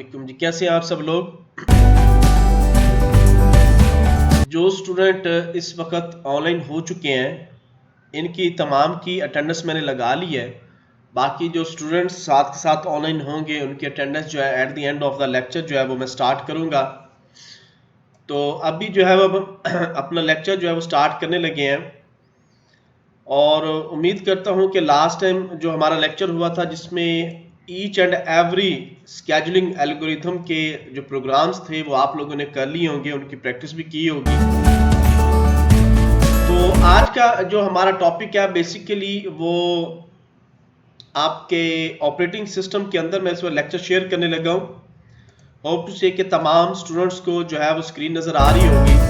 वालेकुम जी, कैसे हैं आप सब लोग। जो स्टूडेंट इस वक्त ऑनलाइन हो चुके हैं इनकी तमाम की अटेंडेंस मैंने लगा ली है। बाकी जो स्टूडेंट्स साथ के साथ ऑनलाइन होंगे उनकी अटेंडेंस जो है at the end of the lecture जो है वो मैं स्टार्ट करूंगा। तो अभी जो है वो अपना लेक्चर जो है वो स्टार्ट करने लगे हैं और उम्मीद करता हूं कि लास्ट टाइम जो हमारा लेक्चर हुआ था जिसमें each and every scheduling algorithm के जो प्रोग्राम्स थे वो आप लोगों ने कर लिए होंगे, उनकी प्रैक्टिस भी की होगी। तो आज का जो हमारा टॉपिक है बेसिकली वो आपके ऑपरेटिंग सिस्टम के अंदर मैं इस वक्त लेक्चर शेयर करने लगा हूं। होप टू से कि तमाम स्टूडेंट्स को जो है वो स्क्रीन नजर आ रही होगी।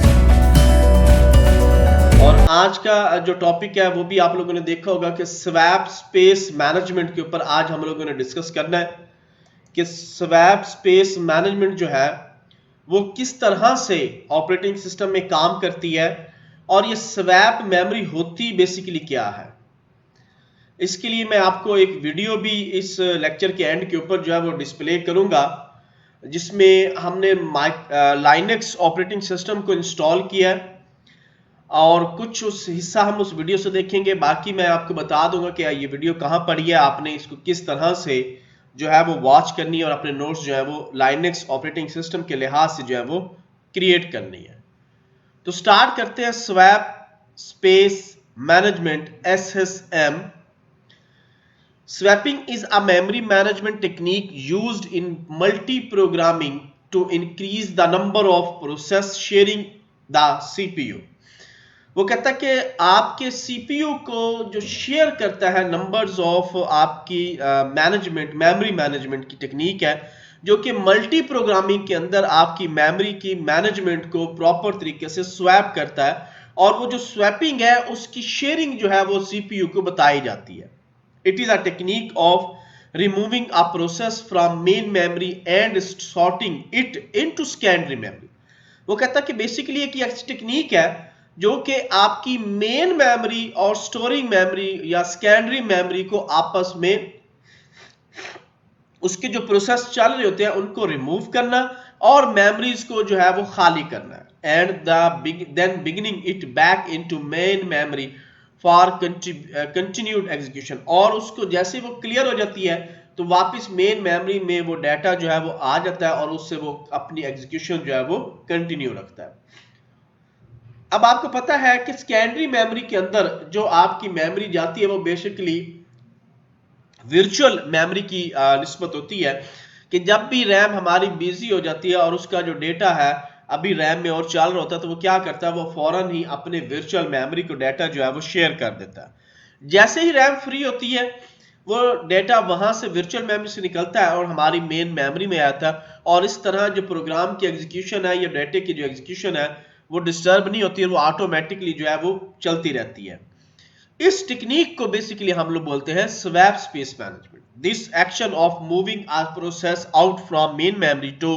और आज का जो टॉपिक है वो भी आप लोगों ने देखा होगा कि स्वैप स्पेस मैनेजमेंट के ऊपर आज हम लोगों ने डिस्कस करना है कि स्वैप स्पेस मैनेजमेंट जो है वो किस तरह से ऑपरेटिंग सिस्टम में काम करती है और ये स्वैप मेमोरी होती बेसिकली क्या है। इसके लिए मैं आपको एक वीडियो भी इस लेक्चर के एंड के ऊपर जो है वो डिस्प्ले करूंगा जिसमें हमने लाइनक्स ऑपरेटिंग सिस्टम को इंस्टॉल किया है और कुछ उस हिस्सा हम उस वीडियो से देखेंगे। बाकी मैं आपको बता दूंगा कि ये वीडियो कहां पड़ी है, आपने इसको किस तरह से जो है वो वॉच करनी है और अपने नोट्स जो है वो लाइनक्स ऑपरेटिंग सिस्टम के लिहाज से जो है वो क्रिएट करनी है। तो स्टार्ट करते हैं swap space management SSM। Swapping is a memory management technique used in multi-programming to increase the number of process sharing the CPU। वो कहता है कि आपके CPU को जो शेयर करता है नंबर्स ऑफ आपकी मैनेजमेंट मेमोरी मैनेजमेंट की टेक्निक है जो कि मल्टी प्रोग्रामिंग के अंदर आपकी मेमोरी की मैनेजमेंट को प्रॉपर तरीके से स्वैप करता है और वो जो स्वैपिंग है उसकी शेयरिंग जो है वो CPU को बताई जाती है। It is a technique of removing a process from main memory and sorting it into secondary memory। वो कहता है कि बेसिकली एक ऐसी टेक्निक है जो कि आपकी मेन मेमोरी और स्टोरिंग मेमोरी या सेकेंडरी मेमोरी को आपस में उसके जो प्रोसेस चल रहे होते हैं उनको रिमूव करना और मेमोरीज को जो है वो खाली करना है and then beginning it back into main memory for continued execution. और उसको जैसे वो क्लियर हो जाती है तो वापस मेन मेमोरी में वो डाटा जो है वो आ जाता है और उससे वो अपनी एग्जीक्यूशन जो है वो कंटिन्यू रखता है। अब आपको पता है कि सेकेंडरी मेमोरी के अंदर जो आपकी मेमोरी जाती है वो बेसिकली वर्चुअल मेमोरी की निस्बत होती है कि जब भी रैम हमारी बिजी हो जाती है और उसका जो डेटा है अभी रैम में और चल रहा होता है तो वो क्या करता है, वो फौरन ही अपने वर्चुअल मेमोरी को डाटा जो है वो शेयर कर देता है। जैसे ही रैम फ्री होती है वो डाटा वहां से वर्चुअल मेमोरी से निकलता है और हमारी मेन मेमोरी में आता है और इस तरह जो प्रोग्राम की एग्जीक्यूशन है या डाटे की जो एग्जीक्यूशन है वो डिस्टर्ब नहीं होती है, वो ऑटोमेटिकली जो है वो चलती रहती है। इस टेक्निक को बेसिकली हम लोग बोलते हैं swap space management. This action of moving a process out from main memory to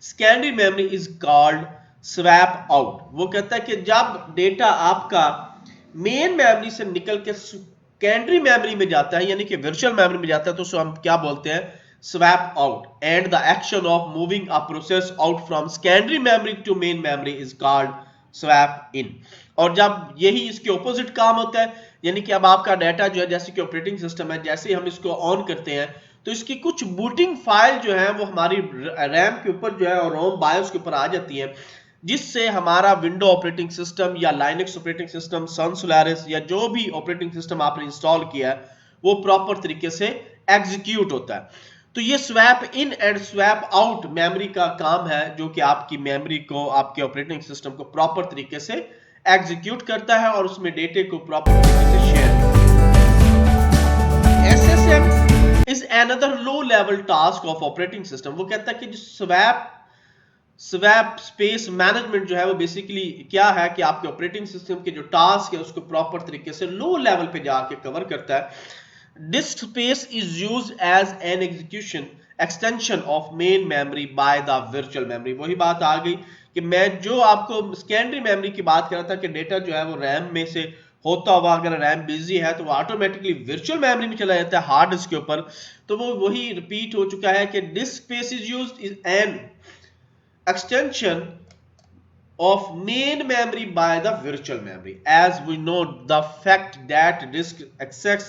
secondary memory is called swap out. वो कहता है कि जब डेटा आपका मेन मेमोरी से निकल के सेकेंडरी मेमोरी में जाता है यानी कि वर्चुअल मेमोरी में जाता है तो उसको हम क्या बोलते हैं, swap out. And the action of moving a process out from secondary memory to main memory is called swap in. और जब यही इसके ऑपोजिट काम होता है यानी कि अब आपका डाटा जो है जैसे कि ऑपरेटिंग सिस्टम है, जैसे हम इसको ऑन करते हैं तो इसकी कुछ बूटिंग फाइल जो है वो हमारी रैम के ऊपर जो है और रोम बायोस के ऊपर आ जाती है जिससे हमारा विंडो ऑपरेटिंग सिस्टम या लाइनक्स ऑपरेटिंग सिस्टम, सन सोलारिस या जो भी ऑपरेटिंग सिस्टम आपने इंस्टॉल किया है वो प्रॉपर तरीके से एग्जीक्यूट होता है। तो ये swap in and swap out memory का काम है जो कि आपकी मेमोरी को आपके ऑपरेटिंग सिस्टम को प्रॉपर तरीके से एग्जीक्यूट करता है और उसमें डेटे को प्रॉपर तरीके से शेयर करता है। SSM is another low level task of operating system। वो कहता है कि जो स्वैप स्पेस मैनेजमेंट जो है वो बेसिकली क्या है कि आपके ऑपरेटिंग सिस्टम के जो टास्क है उसको प्रॉपर तरीके से लो लेवल पे जाके कवर करता है। Disk space is used as an execution extension of main memory by the virtual memory. वही बात आ गई कि मैं जो आपको सेकेंडरी मेमोरी की बात कर रहा था कि डेटा जो है वो रैम में से होता हुआ अगर रैम बिजी है तो वो ऑटोमेटिकली वर्चुअल मेमोरी में चला जाता है हार्ड डिस्क के ऊपर। तो वो वही रिपीट हो चुका है कि disc space is used is an extension of main memory by the virtual memory. As we know, the fact that disk access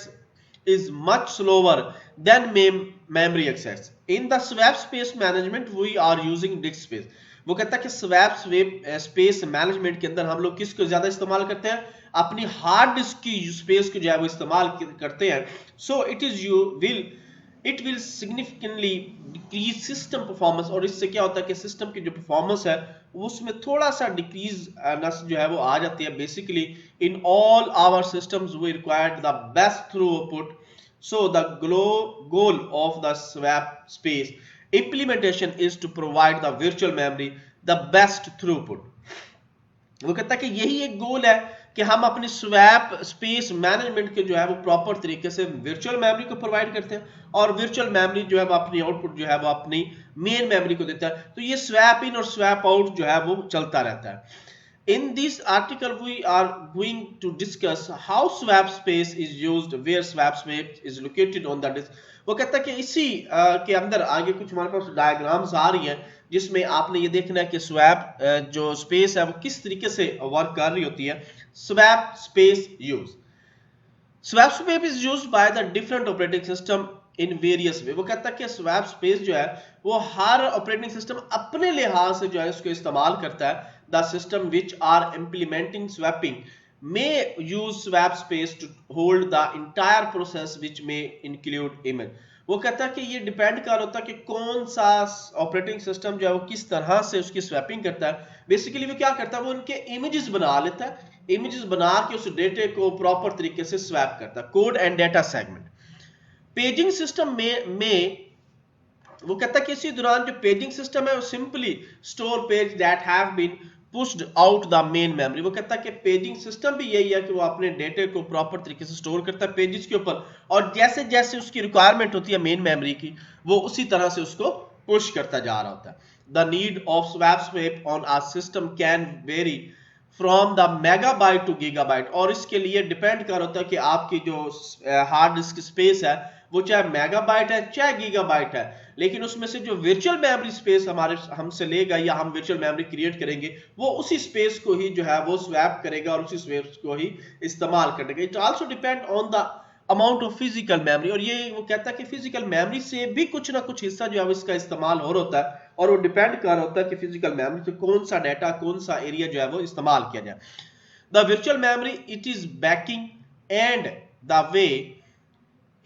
is much slower than memory access. In the swap space management, we are using disk space. वो कहता है कि swap space management के अंदर हम लोग किसको ज्यादा इस्तेमाल करते हैं, अपनी हार्ड डिस्क की स्पेस को जो है वो इस्तेमाल करते हैं। So it will significantly decrease system performance, और इससे क्या होता है कि सिस्टम की जो परफॉर्मेंस है उसमें थोड़ा सा डिक्रीज जो है वो आ जाती है। Basically in all our systems we required the best throughput, so the goal of the swap space implementation is to provide the virtual memory the best throughput. वो कहता है कि यही एक गोल है कि हम अपनी स्वैप स्पेस मैनेजमेंट के जो है वो प्रॉपर तरीके से वर्चुअल मेमोरी को प्रोवाइड करते हैं, और वर्चुअल मेमोरी जो है वो अपनी आउटपुट जो है वो अपनी मेन मेमोरी को देता है। तो ये स्वैप इन और स्वैप आउट जो है वो चलता रहता है। In this article we are going to discuss how swap space is used, where swap space is located on the disk. वो कहता है कि इसी के अंदर आगे कुछ हमारे पास डायग्राम्स आ रही हैं जिसमें आपने ये देखना है कि स्वैप जो स्पेस है वो किस तरीके से वर्क कर रही होती है। Swap space use, swap space is used by the different operating system in various वे। वो कहता है कि स्वैप स्पेस जो है वो हर ऑपरेटिंग सिस्टम अपने लिहाज से जो है इसको इस्तेमाल करता है। The system which are implementing swapping may use swap space to hold the entire process which may include image. वो कहता है कि ये डिपेंड कर होता है कि कौन सा ऑपरेटिंग सिस्टम जो है वो किस तरह से उसकी स्वैपिंग करता है। बेसिकली वो क्या करता है, वो उनके इमेजेस बना लेता है, इमेजेस बना के उस डेटे को प्रॉपर तरीके से स्वैप करता है। Code and data segment, paging system में वो कहता है कि इसी दौरान जो पेजिंग सिस्टम है वो simply store page that have been pushed out the main memory. वो कहता है कि पेजिंग सिस्टम भी यही है कि वो अपने डेटे को प्रॉपर तरीके से स्टोर करता है पेजेस के ऊपर, और जैसे जैसे उसकी रिक्वायरमेंट होती है मेन मेमोरी की वो उसी तरह से उसको पुश करता जा रहा होता है। The need of swap space on a system can vary from the megabyte to gigabyte, और इसके लिए डिपेंड कर होता है कि आपकी जो हार्ड डिस्क स्पेस है वो चाहे मेगाबाइट है चाहे गीगाबाइट है, लेकिन उसमें से जो वर्चुअल मेमोरी स्पेस हमारे हमसे लेगा या हम वर्चुअल मेमोरी क्रिएट करेंगे वो उसी स्पेस को ही जो है वो स्वैप करेगा और उसी स्पेस को ही इस्तेमाल करेगा। It also depend on the amount of physical memory, और ये वो कहता है कि फिजिकल मेमोरी से भी कुछ ना कुछ हिस्सा जो है इसका इस्तेमाल हो रहा होता है, और वो डिपेंड कर होता है कि फिजिकल मेमोरी से कौन सा डाटा कौन सा एरिया जो है वो इस्तेमाल किया जाए। The virtual memory it is backing and the way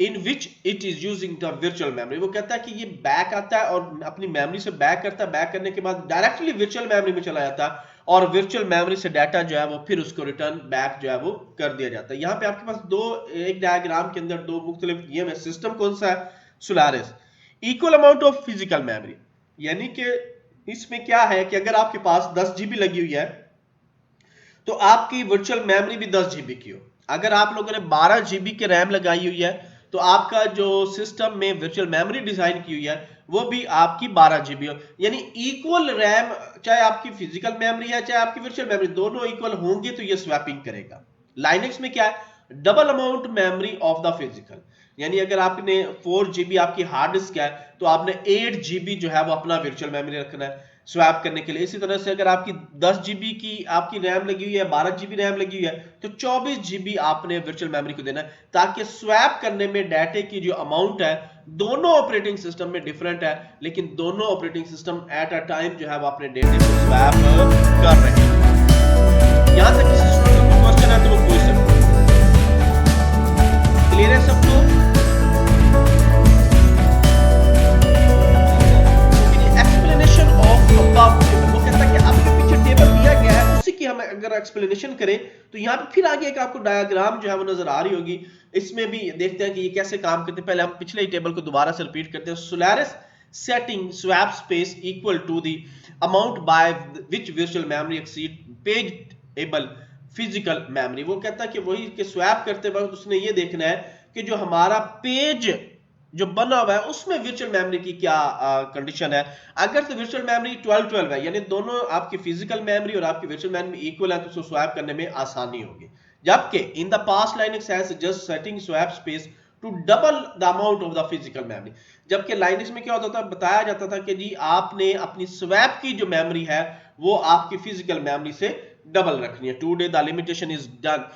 in which it is using the virtual memory. वो कहता है कि ये बैक आता है और अपनी मेमोरी से बैक करता है, बैक करने के बाद डायरेक्टली वर्चुअल मेमोरी में चला जाता है, और वर्चुअल मेमोरी से डाटा जो है वो फिर उसको रिटर्न बैक जो है वो कर दिया जाता है। यहाँ पे आपके पास एक डायग्राम के अंदर दो मुख्तलिफ ये सिस्टम कौन सा है, Solaris. Equal amount of physical memory, यानी कि इसमें क्या है कि अगर आपके पास 10 GB लगी हुई है तो आपकी वर्चुअल मेमोरी भी 10 GB की हो। अगर आप लोगों ने 12 GB के रैम लगाई हुई है तो आपका जो सिस्टम में वर्चुअल मेमोरी डिजाइन की हुई है वो भी आपकी 12 GB हो, यानी इक्वल रैम, चाहे आपकी फिजिकल मेमोरी है चाहे आपकी वर्चुअल मेमोरी, दोनों इक्वल होंगे तो ये स्वैपिंग करेगा। लाइनक्स में क्या है, double amount memory of the physical, यानी अगर आपने 4 GB आपकी हार्ड डिस्क है तो आपने 8 GB जो है वो अपना वर्चुअल मेमोरी रखना है स्वैप करने के लिए। इसी तरह से अगर आपकी 10 GB की आपकी रैम लगी हुई है, 12 GB रैम लगी हुई है, तो 24 GB आपने वर्चुअल मेमोरी को देना है, ताकि स्वैप करने में डाटे की जो अमाउंट है दोनों ऑपरेटिंग सिस्टम में डिफरेंट है, लेकिन दोनों operating system at a time जो है वो अपने डेटे को स्वैप कर रहे हैं। यहां तक किसी स्टूडेंट को क्वेश्चन है तो वो पूछ सकते हैं। क्लियर है सबको? वो कहता है कि आपके पीछे टेबल दिया गया है उसी की हम अगर एक्सप्लेनेशन करें तो यहाँ पे फिर आगे एक आपको डायग्राम जो है वो नजर आ रही होगी, इसमें भी देखते हैं कि ये कैसे काम करते हैं। पहले हम पिछले ही टेबल को दोबारा से रिपीट करते हैं। Solaris setting swap space equal to the amount by which virtual memory exceed pageable physical memory. वो कहता है कि वही के स्वैप करते वक्त उसने ये देखना है कि जो हमारा पेज जो बना हुआ है उसमें वर्चुअल मेमोरी की क्या कंडीशन है। अगर तो वर्चुअल मेमोरी 12 है, यानी दोनों आपकी फिजिकल मेमोरी और आपकी वर्चुअल मेमोरी इक्वल है, तो उसको स्वैप करने में आसानी होगी। जबकि in the past Linux has just setting swap space to double the amount of the physical memory. जबकि लाइनक्स में क्या होता था, बताया जाता था कि जी आपने अपनी स्वैप की जो मेमोरी है वो आपकी फिजिकल मेमोरी से डबल रखनी है। Today the limitation is done.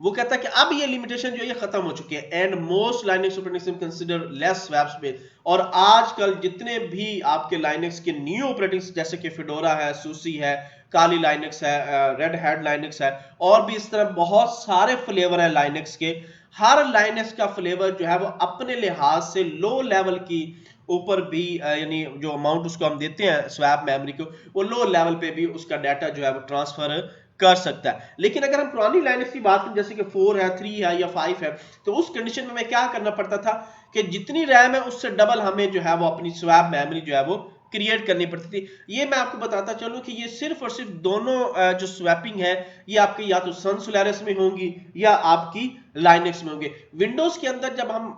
वो कहता है कि अब ये लिमिटेशन जो है ये खत्म हो चुकी है। And most Linux operating system consider less swap space. और आजकल जितने भी आपके लाइनक्स के न्यू ऑपरेटिंग जैसे कि फेडोरा है, सुसी है, काली लाइनक्स है, रेड हैट लाइनक्स है, और भी इस तरह बहुत सारे फ्लेवर हैं लाइनक्स के। हर लाइनक्स का फ्लेवर जो है वो अपने लिहाज से लो लेवल की ऊपर भी यानी जो अमाउंट उसको हम देते हैं स्वैप मेमोरी को, वो लो लेवल पे भी उसका डाटा जो है वो ट्रांसफर कर सकता है। लेकिन अगर हम पुरानी लाइनक्स की बात करें जैसे कि 4 है, 3 है या 5 है, तो उस कंडीशन में हमें क्या करना पड़ता था कि जितनी रैम है उससे डबल हमें जो है वो अपनी स्वैप मेमोरी जो है वो क्रिएट करनी पड़ती थी। ये मैं आपको बताता चलूं कि ये सिर्फ और सिर्फ दोनों जो स्वैपिंग है ये आपकी या तो सन सोलारिस में होंगी या आपकी लाइनक्स में होंगे। विंडोज के अंदर जब हम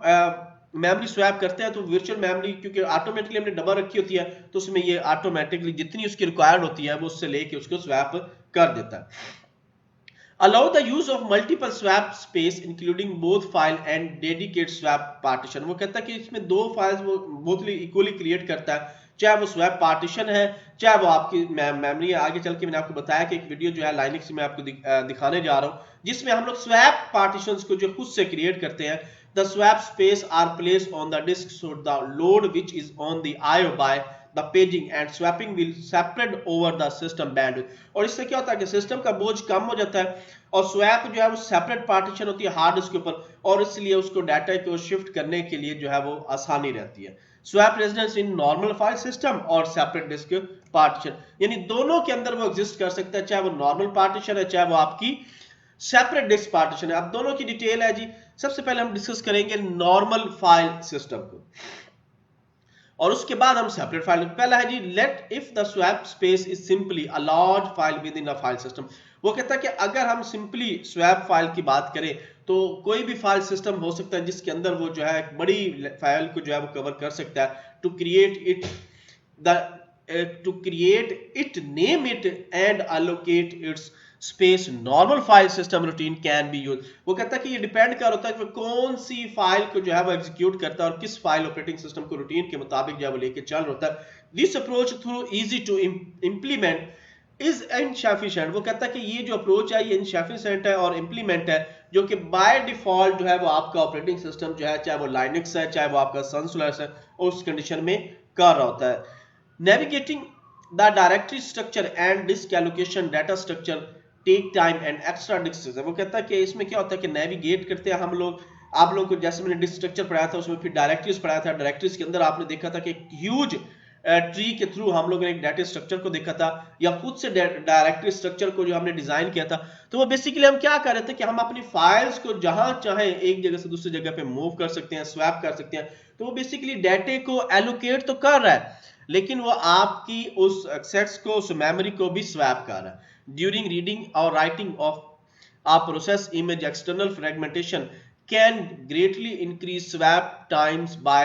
मेमोरी स्वैप करते हैं तो वर्चुअल मेमोरी क्योंकि ऑटोमेटिकली हमने डबल रखी होती है तो उसमें ये ऑटोमेटिकली जितनी उसकी रिक्वायर्ड होती है वो उससे लेके उसको स्वैप कर देता है। Allow the use of multiple swap space including both file and dedicate swap partition। वो कहता है कि इसमें दो फाइल्स वो बोथ इक्वली क्रिएट करता है, चाहे वो स्वैप पार्टीशन है चाहे वो आपकी मेमोरी है। आगे चल के मैंने आपको बताया कि एक वीडियो जो है लाइनक्स में आपको दिखाने जा रहा हूं जिसमें हम लोग स्वैप पार्टीशंस को जो खुद से क्रिएट करते हैं। The swap space are placed on the disk so the load which is on the IO by the paging and swapping will separate over the system bandwidth। और इससे क्या होता है कि सिस्टम का बोझ कम हो जाता है और स्वैप जो है वो सेपरेट पार्टीशन होती है हार्ड डिस्क के ऊपर, और इसलिए उसको डाटा को शिफ्ट करने के लिए जो है वो आसानी रहती है। Swap residence in normal file system और सेपरेट डिस्क पार्टीशन, यानी दोनों के अंदर वो एग्जिस्ट कर सकता है, चाहे वो नॉर्मल पार्टीशन है चाहे वो आपकी सेपरेट डिस्क पार्टीशन है। अब दोनों की डिटेल है जी। सबसे पहले हम डिस्कस करेंगे नॉर्मल फाइल सिस्टम को और उसके बाद हम सेपरेट फाइल। पहला है जी let if the swap space is simply a large file within a file system. वो कहता है कि अगर हम सिंपली स्वैप फाइल की बात करें तो कोई भी फाइल सिस्टम हो सकता है जिसके अंदर वो जो है एक बड़ी फाइल को जो है वो कवर कर सकता है। To create it name it and allocate its space normal file system routine can be use. वो कहता है कि ये डिपेंड कर होता है कि कौन सी फाइल को जो है वो एग्जीक्यूट करता है और किस फाइल ऑपरेटिंग सिस्टम को रूटीन के मुताबिक जो है वो लेके चल होता है। This approach through easy to implement is insufficient. वो कहता है कि ये जो अप्रोच है ये इनसफिशिएंट है और इंप्लीमेंट है जो कि बाय डिफॉल्ट जो है वो आपका ऑपरेटिंग सिस्टम जो है चाहे वो लाइनक्स है चाहे वो आपका सन सोलारिस है उस कंडीशन में कर रहा होता है। Navigating the directory structure and disk allocation data structure take time and extra disk. वो कहता है कि इसमें क्या होता है कि नेविगेट करते हैं हम लोग, आप लोगों को जैसे मैंने डिस्क स्ट्रक्चर पढ़ाया था उसमें फिर डायरेक्टरीज पढ़ाया था। डायरेक्टरीज के अंदर आपने देखा था कि एक ह्यूज ट्री के थ्रू हम लोगों ने एक डाटा स्ट्रक्चर को देखा था या खुद से डायरेक्टरी स्ट्रक्चर को जो हमने डिजाइन किया था। तो वो बेसिकली हम क्या कर रहे थे कि हम अपनी फाइल्स को जहां चाहे एक जगह से दूसरी जगह पे मूव कर सकते हैं, स्वैप कर सकते हैं। तो वो बेसिकली डाटे को एलोकेट तो कर रहा है लेकिन वो आपकी उस एक्सेस को उस मेमोरी को भी स्वैप कर रहा है। During reading or writing of a process image external fragmentation can greatly increase swap times by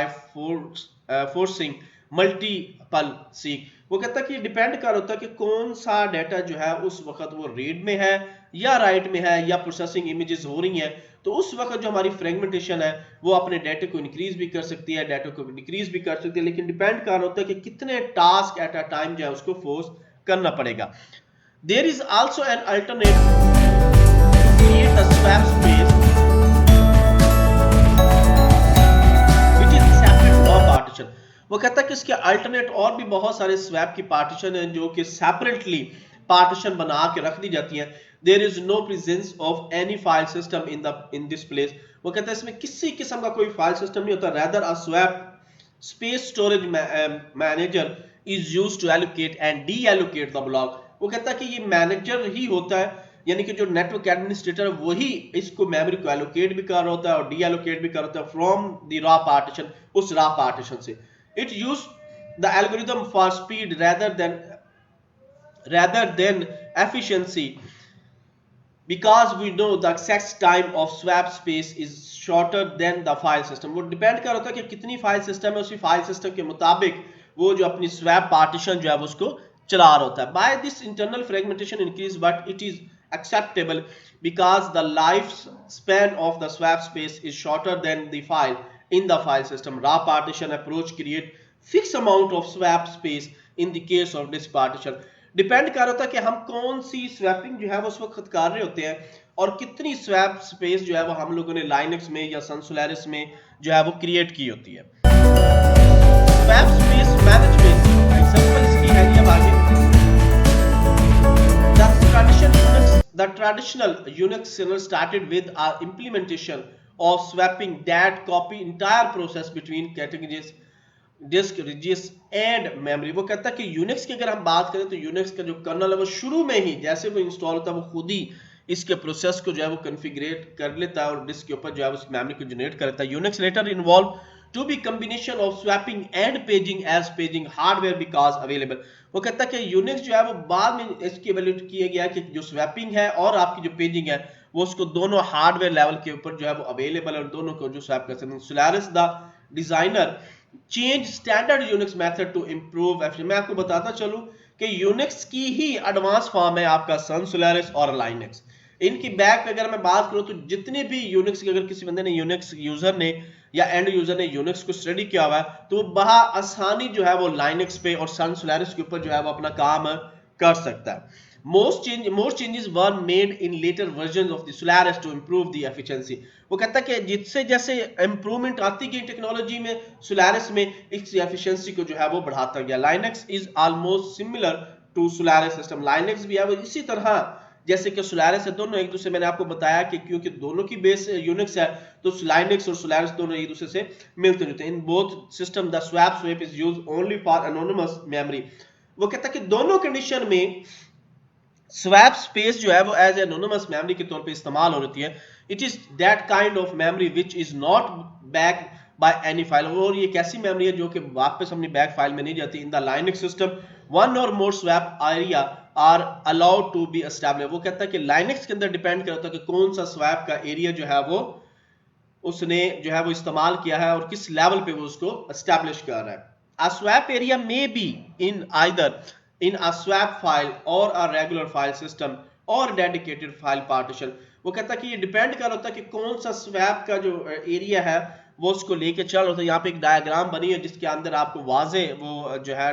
forcing multiple seek। वो कहता है कि डिपेंड कर होता है कि कौन सा डाटा जो है उस वक्त वो रीड में है या राइट में है या प्रोसेसिंग इमेजेस हो रही हैं। तो उस वक्त जो हमारी फ्रेगमेंटेशन है वो अपने डाटा को इंक्रीज भी कर सकती है, डाटा को डिक्रीज भी कर सकती है, लेकिन डिपेंड कर होता है कि कितने टास्क एट अ टाइम जो है उसको फोर्स करना पड़ेगा। There is also an alternate to create a swap space which is separate raw partition। वो कहता है कि इसके अल्टरनेट और भी बहुत सारे स्वैप की पार्टीशन हैं जो कि सेपरेटली पार्टीशन बना के रख दी जाती हैं। There is no presence of any file system in this place। वो कहता है इसमें किसी किस्म का कोई फाइल सिस्टम नहीं होता। Rather a swap space storage manager is used to allocate and deallocate the block। वो कहता है कि ये मैनेजर ही होता है यानी कि जो नेटवर्क एडमिनिस्ट्रेटर वही इसको मेमोरी को एलोकेट भी कर रहा होता है और डी एलोकेट भी कर रहा होता है फ्रॉम द रॉ पार्टीशन, उस रॉ पार्टीशन से। It use the algorithm for speed rather than efficiency because we know the access time of swap space is shorter than the file system। वो depend कर होता है कि कितनी file system है, उसी फाइल सिस्टम के मुताबिक वो जो अपनी स्वैप पार्टीशन जो है उसको चला रहा होता है। By this internal fragmentation increase but it is acceptable because the lifespan of the swap space is shorter than the file in the file system. Raw partition approach create fixed amount of swap space in the case of disk partition. Depend कर रहा था कि हम कौन सी swapping जो है वो उस वक्त कर रहे होते हैं और कितनी स्वैप स्पेस जो है वो हम लोगों ने लाइनक्स में या सन सोलारिस में जो है वो क्रिएट की होती है। स्वैप स्पेस मैनेजमेंट एग्जांपल इसकी है ये आगे। The traditional Unix kernel started with an implementation of swapping that copy entire process between categories disk register and memory. वो कहता है कि यूनिक्स की अगर हम बात करें तो यूनिक्स का जो कर्नल है वो शुरू में ही जैसे वो इंस्टॉल होता है वो खुद ही इसके प्रोसेस को जो है वो कॉन्फ़िगरेट कर लेता है और डिस्क के ऊपर जो है उस मेमोरी को जनरेट कर लेता है। Unix later involve to be combination of swapping and paging as paging hardware because available. वो कहता है कि यूनिक्स जो है वो बाद में इसकी इवैल्यूएट किया गया कि जो स्वैपिंग है और आपकी जो पेजिंग है वो उसको दोनों हार्डवेयर लेवल के ऊपर जो है वो अवेलेबल है और दोनों को जो स्वैप कर सकते हैं। Solaris the designer change standard Unix method to improve efficiency. मैं आपको बताता चलूं कि यूनिक्स की ही एडवांस फॉर्म है आपका सन सोलारिस और लाइनक्स। इनकी बैक पे अगर मैं बात करूं तो जितने भी यूनिक्स की अगर किसी बंदे ने यूनिक्स यूजर ने या एंड यूजर ने यूनिक्स को स्टडी किया हुआ है तो बड़ा आसानी जो है वो लाइनक्स पे और सन सोलारिस के ऊपर जो है वो अपना काम कर सकता है। Most changes were made in later versions of the Solaris to improve the efficiency। वो कहता है कि जिससे जैसे इंप्रूवमेंट आती गई टेक्नोलॉजी में Solaris में इस एफिशिएंसी को जो है वो बढ़ाता गया। Linux is almost similar to Solaris system। Linux भी है वो इसी तरह जैसे कि Solaris है, दोनों एक दूसरे मैंने आपको बताया कि क्योंकि दोनों की बेस Unix है तो Linux और Solaris दोनों एक दूसरे से मिलते जुलते हैं। In both system the swap is used only for anonymous memory। वो कहता है कि दोनों कंडीशन में स्वैप स्पेस जो है वो एज एनोनिमस मेमोरी के तौर पे इस्तेमाल हो रही है। It is that kind of memory which is not back by any file. और ये कैसी मेमोरी है जो कि वापस अपनी बैक फाइल में नहीं जाती। In the Linux system one or more swap area are allowed to be established. वो कहता है कि लाइनक्स के अंदर डिपेंड करता है कि कौन सा स्वैप का एरिया जो है वो उसने जो है वो इस्तेमाल किया है और किस लेवल पे वो उसको एस्टैब्लिश कर रहा है। A swap area may be in either in a swap file or a regular file system or dedicated file partition। वो कहता है कि ये डिपेंड कर होता है कि कौन सा स्वैप का जो एरिया है वो उसको लेके चल होता है। यहाँ पे एक डायग्राम बनी है जिसके अंदर आपको वाजे वो जो है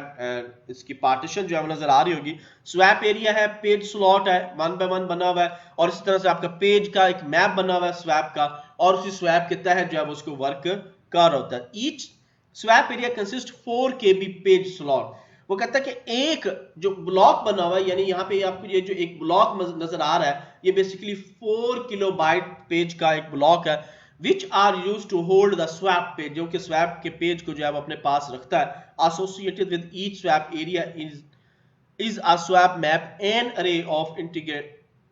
इसकी पार्टीशन जो है वो नजर आ रही होगी। स्वैप एरिया है, पेज स्लॉट है, 1 by 1 बना हुआ है और इस तरह से आपका पेज का एक मैप बना हुआ है स्वैप का और उसी स्वैप के तहत जो है वो उसको वर्क कर होता है। Each swap area consist 4 KB page slot. वो कहता है कि एक जो ब्लॉक बना हुआ है यानी यहाँ पे आपको ये जो एक ब्लॉक नजर आ रहा है ये बेसिकली 4 किलोबाइट पेज का एक ब्लॉक है which are use to hold the swap page, जो कि स्वैप के पेज को जो है वो अपने पास रखता है। Associated with each swap area is a swap map and अरे ऑफ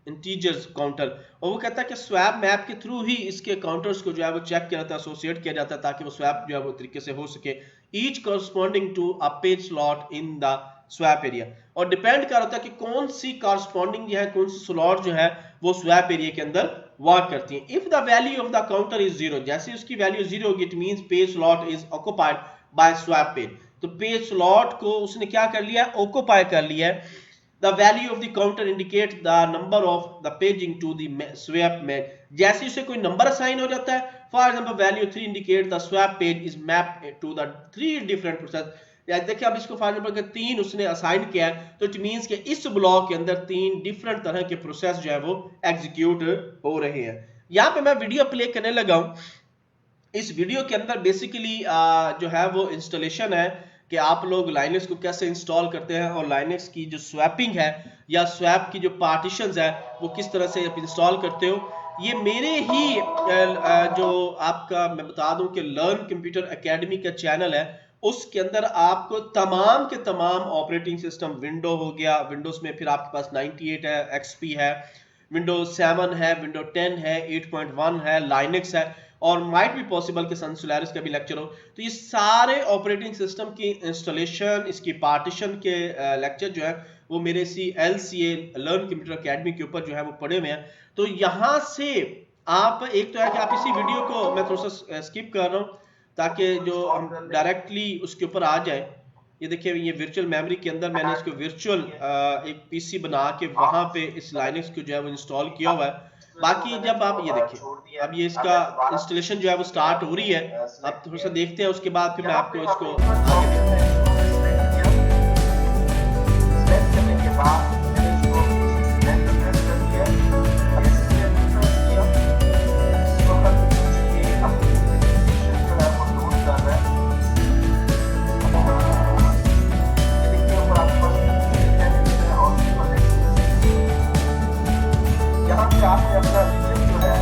इंटीजर्स काउंटर। और वो कहता है कि स्वैप मैप के थ्रू ही इसके काउंटर्स को जो है वो चेक किया जाता है, एसोसिएट किया जाता है ताकि वो स्वैप जो है वो तरीके से हो सके। Each corresponding to a page slot in the swap area। और डिपेंड कर होता है कि कौन सी corresponding जो है कौन सी स्लॉट जो है वो स्वैप एरिया के अंदर वर्क करती है। If the value of the counter is 0, जैसे उसकी वैल्यू 0 होगी it means page slot is occupied by swap page. तो पेज स्लॉट को उसने क्या कर लिया, ऑक्युपाई कर लिया है। The value of the counter indicates the number of the paging to the swap made। जैसे उसे कोई नंबर असाइन हो जाता है, for example value 3 indicate the swap page is mapped to the 3 different process। देखिए अब इसको फॉर एग्जांपल 3 उसने असाइन किया है तो इट मींस कि इस ब्लॉक के अंदर 3 डिफरेंट तरह के प्रोसेस जो है वो एग्जीक्यूट हो रहे हैं। यहाँ पे मैं वीडियो प्ले करने लगा हूं। इस वीडियो के अंदर बेसिकली जो है वो इंस्टॉलेशन है कि आप लोग लाइनक्स को कैसे इंस्टॉल करते हैं और लाइनक्स की जो स्वैपिंग है या स्वैप की जो पार्टीशंस है वो किस तरह से आप इंस्टॉल करते हो। ये मेरे ही जो आपका मैं बता दूं कि लर्न कंप्यूटर एकेडमी का चैनल है उसके अंदर आपको तमाम के तमाम ऑपरेटिंग सिस्टम, विंडो हो गया, विंडोज में फिर आपके पास 98 है, एक्सपी है, विंडोज 7 है, विंडो 10 है, 8.1 है, लाइनक्स है और माइट भी पॉसिबल कि सन सोलारिस का भी लेक्चर हो। तो ये सारे ऑपरेटिंग सिस्टम की इंस्टॉलेशन, इसकी पार्टीशन के लेक्चर जो है वो मेरे LCA लर्न कंप्यूटर एकेडमी के ऊपर जो है वो पढ़े हुए हैं। तो यहाँ से आप एक तो है कि आप इसी वीडियो को मैं थोड़ा सा स्किप कर रहा हूँ ताकि जो हम डायरेक्टली उसके ऊपर आ जाए। ये देखिए ये वर्चुअल मेमोरी के अंदर मैंने इसको वर्चुअल एक पीसी बना के वहां पे इस लाइनक्स को जो है वो इंस्टॉल किया हुआ है। बाकी जब आप ये देखिए अब ये इसका इंस्टॉलेशन जो है वो स्टार्ट हो रही है, अब थोड़ा सा देखते हैं, उसके बाद फिर मैं आपको इसको आगे आपने अपना रीजन जो है,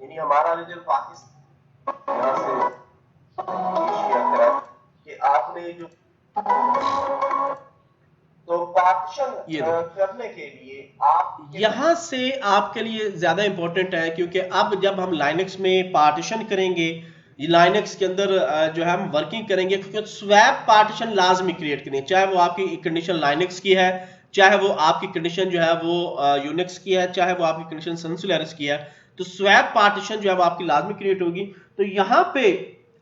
यानी हमारा रीजन पाकिस्तान, यहाँ से शेयर करा कि आपने जो तो पार्टीशन करने के लिए आप यहाँ से आपके लिए ज्यादा इंपॉर्टेंट है, क्योंकि अब जब हम लाइनक्स में पार्टीशन करेंगे, लाइनक्स के अंदर जो है हम वर्किंग करेंगे, क्योंकि स्वैप पार्टीशन लाजमी क्रिएट करनी है, चाहे वो आपकी कंडीशन लाइनक्स की है, चाहे वो आपकी कंडीशन जो है वो यूनिक्स की है, चाहे वो आपकी कंडीशन सन सोलारिस की है, तो स्वैप पार्टीशन जो है वो आपकी लाजमी क्रिएट होगी। तो यहाँ पे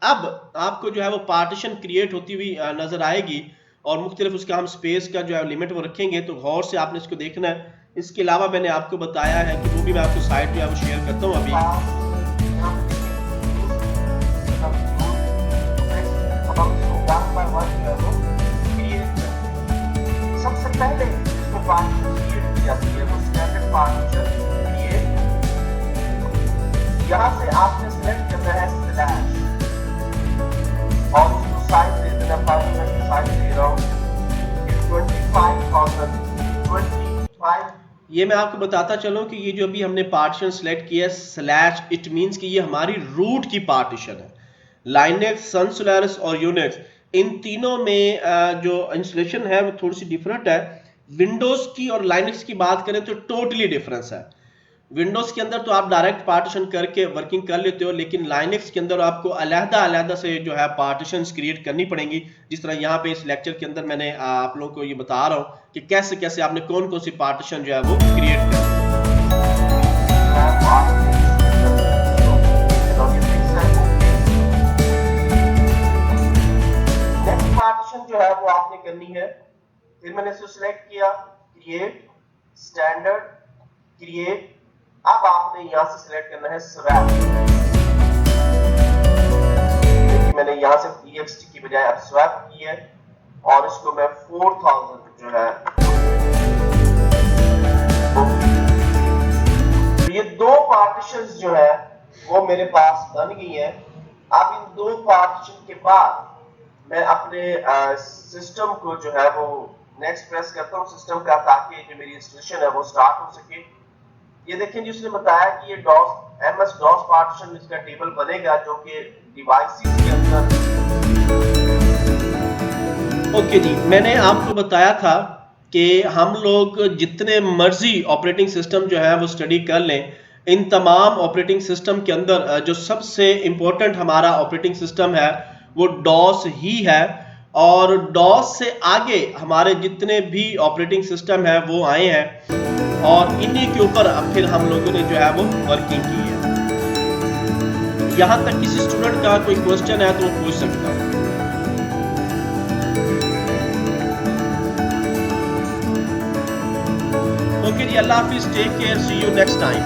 अब आपको जो है वो पार्टीशन क्रिएट होती हुई नजर आएगी, और मुख्तलिफ उसका हम स्पेस का जो है लिमिट वो रखेंगे, तो गौर से आपने इसको देखना है। इसके अलावा मैंने आपको बताया है कि वो भी मैं आपको साइट जो है वो शेयर करता हूँ अभी। सबसे पहले इसको पार्टीशन क्रिएट की जाती है, वो स्टैंडर्ड पार्टीशन क्रिएट। यहाँ से आपने सिलेक्ट करना है स्लैश और उसको साइज दे देना, फाइल में साइज दे रहा हूँ 25,025। ये मैं आपको बताता चलूं कि ये जो अभी हमने पार्टीशन सिलेक्ट किया स्लैश, इट मींस कि ये हमारी रूट की पार्टीशन है। लाइनक्स, सन सोलारिस और यूनिक्स, इन तीनों में जो इंस्टॉलेशन है वो थोड़ी सी डिफरेंट है। विंडोज की और लाइनक्स की बात करें तो टोटली डिफरेंस है। विंडोज के अंदर तो आप डायरेक्ट पार्टीशन करके वर्किंग कर लेते हो, लेकिन लाइनक्स के अंदर आपको अलग-अलग से जो है पार्टीशंस क्रिएट करनी पड़ेंगी। जिस तरह यहाँ पे इस लेक्चर के अंदर मैंने आप लोगों को ये बता रहा हूँ कि कैसे कैसे आपने कौन कौन सी पार्टीशन जो है वो क्रिएट करनी है। पार्टीशन जो है वो आपने करनी है, फिर मैंने इसको सिलेक्ट किया, क्रिएट, स्टैंडर्ड, क्रिएट। अब आपने यहां से सिलेक्ट करना है स्वैप। मैंने यहां से ext की बजाय अब स्वैप की है, और इसको मैं 4000 जो है, तो ये दो पार्टीशंस जो है वो मेरे पास बन गई है। अब इन दो पार्टीशन के बाद मैं अपने सिस्टम को जो है वो नेक्स्ट प्रेस करता हूँ सिस्टम का, ताकि जो मेरी इंस्टॉलेशन है वो स्टार्ट हो सके। ये देखें जी, उसने बताया कि ये MS DOS पार्टीशन इसका टेबल बनेगा जो कि डिवाइसेस के अंदर। ओके जी, मैंने आपको बताया था कि हम लोग जितने मर्जी ऑपरेटिंग सिस्टम जो है वो स्टडी कर लें, इन तमाम ऑपरेटिंग सिस्टम के अंदर जो सबसे इम्पोर्टेंट हमारा ऑपरेटिंग सिस्टम है वो DOS ही है, और DOS से आगे हमारे जितने भी ऑपरेटिंग सिस्टम है वो आए हैं, और इन्हीं के ऊपर फिर हम लोगों ने जो है वो वर्किंग की है। यहाँ तक किसी स्टूडेंट का कोई क्वेश्चन है तो वो पूछ सकता है। ओके जी, अल्लाह हाफिज, take care, see you next time.